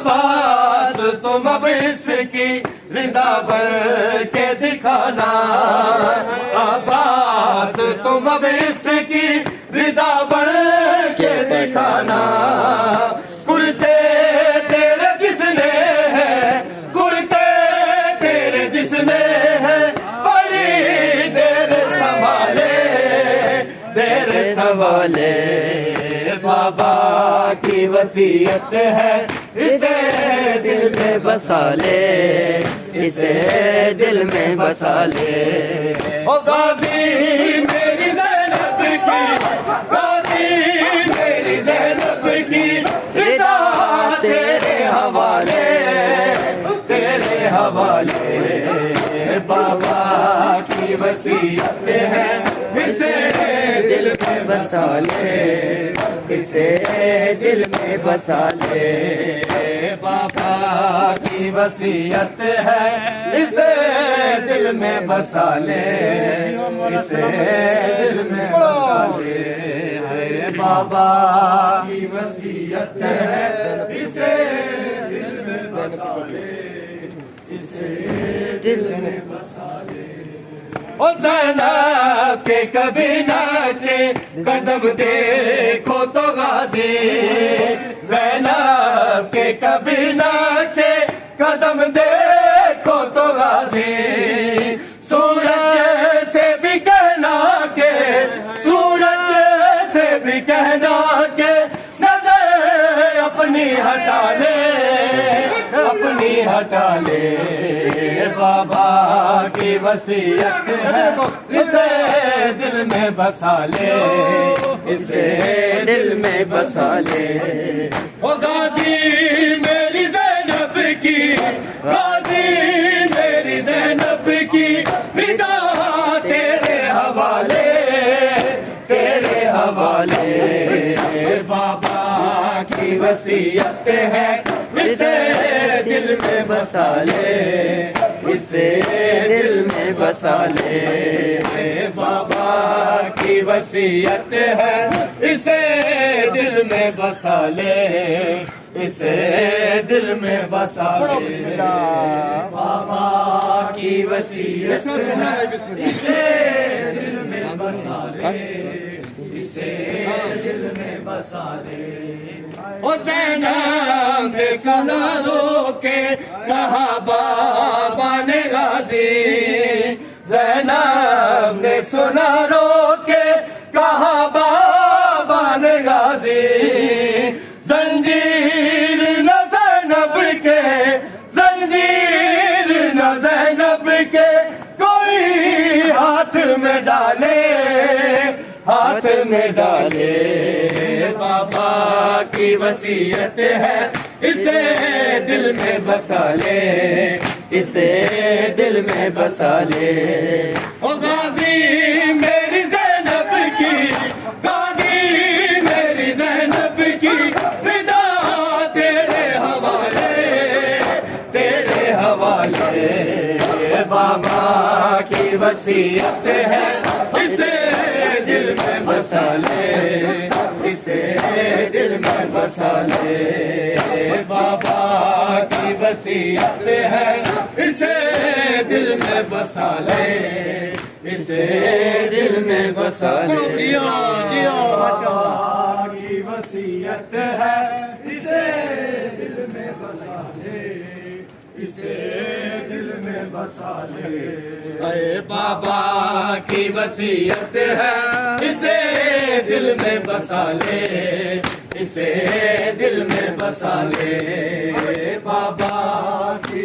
अब्बास तुम अब इसकी रिदा बन के दिखाना, अब्बास तुम अब इसकी रिदा बन के दिखाना। कुर्ते तेरे जिसने है, कुर्ते तेरे जिसने है, बड़ी देर संभाले, देर संभाले। बाबा की वसीयत है, इसे दिल में बसा ले, इसे दिल में बसा ले। ओ गाजी मेरी ज़ैनब की, गाजी मेरी ज़ैनब की रिदा तेरे हवाले, तेरे हवाले। बाबा की वसीयत है, इसे दिल में बसा ले, इसे दिल में बसा ले। बाबा की वसीयत है, इसे दिल में बसा ले, इसे दिल में बसा ले। बाबा की वसीयत है, इसे दिल में बसा ले, इसे दिल में बसा ले। ओ ज़ैनब के कभी नक्शे कदम देखो तो गाजी, ज़ैनब के कभी नक्शे कदम देखो तो गाजी। सूरज से भी कहना के, सूरज से भी कहना के नजर अपनी हटा ले, अपनी हटा ले। बाबा की वसीयत है, इसे दिल में बसा ले, इसे दिल में बसा ले। ओ गाजी मेरी ज़ैनब की, गाजी मेरी ज़ैनब की रिदा तेरे हवाले, तेरे हवाले। बाबा की वसीयत है, इसे दिल में बसा ले, इसे दिल में बसा ले। बाबा की वसीयत है, इसे दिल में बसा ले, इसे दिल में बसा ले। बाबा की वसीयत है, इसे दिल में बसा ले, इसे दिल में बसा ले। ओ ज़ैनब ने सुना रो के कहा बाबा ने गाजी, ज़ैनब ने सुना रो के कहा बाबा ने गाजी। जंजीर न ज़ैनब के, जंजीर न ज़ैनब के कोई हाथ में डाले, हाथ में डाले। बाबा की वसीयत है, इसे दिल में बसा ले, इसे दिल में बसा ले। ओ गाजी मेरी ज़ैनब की, गाजी मेरी ज़ैनब की रिदा तेरे हवाले, तेरे हवाले। बाबा की वसीयत है, इसे दिल में बसा ले, इसे दिल में बसा ले। बाबा की वसीयत है, इसे दिल में बसा ले, इसे दिल में बसा ले। जियो जियो बाबा की वसीयत है, इसे दिल में बसा ले, इसे दिल में बसा ले। अरे बाबा की वसीयत है, इसे दिल में बसा ले, इसे दिल में बसा ले। बाबा की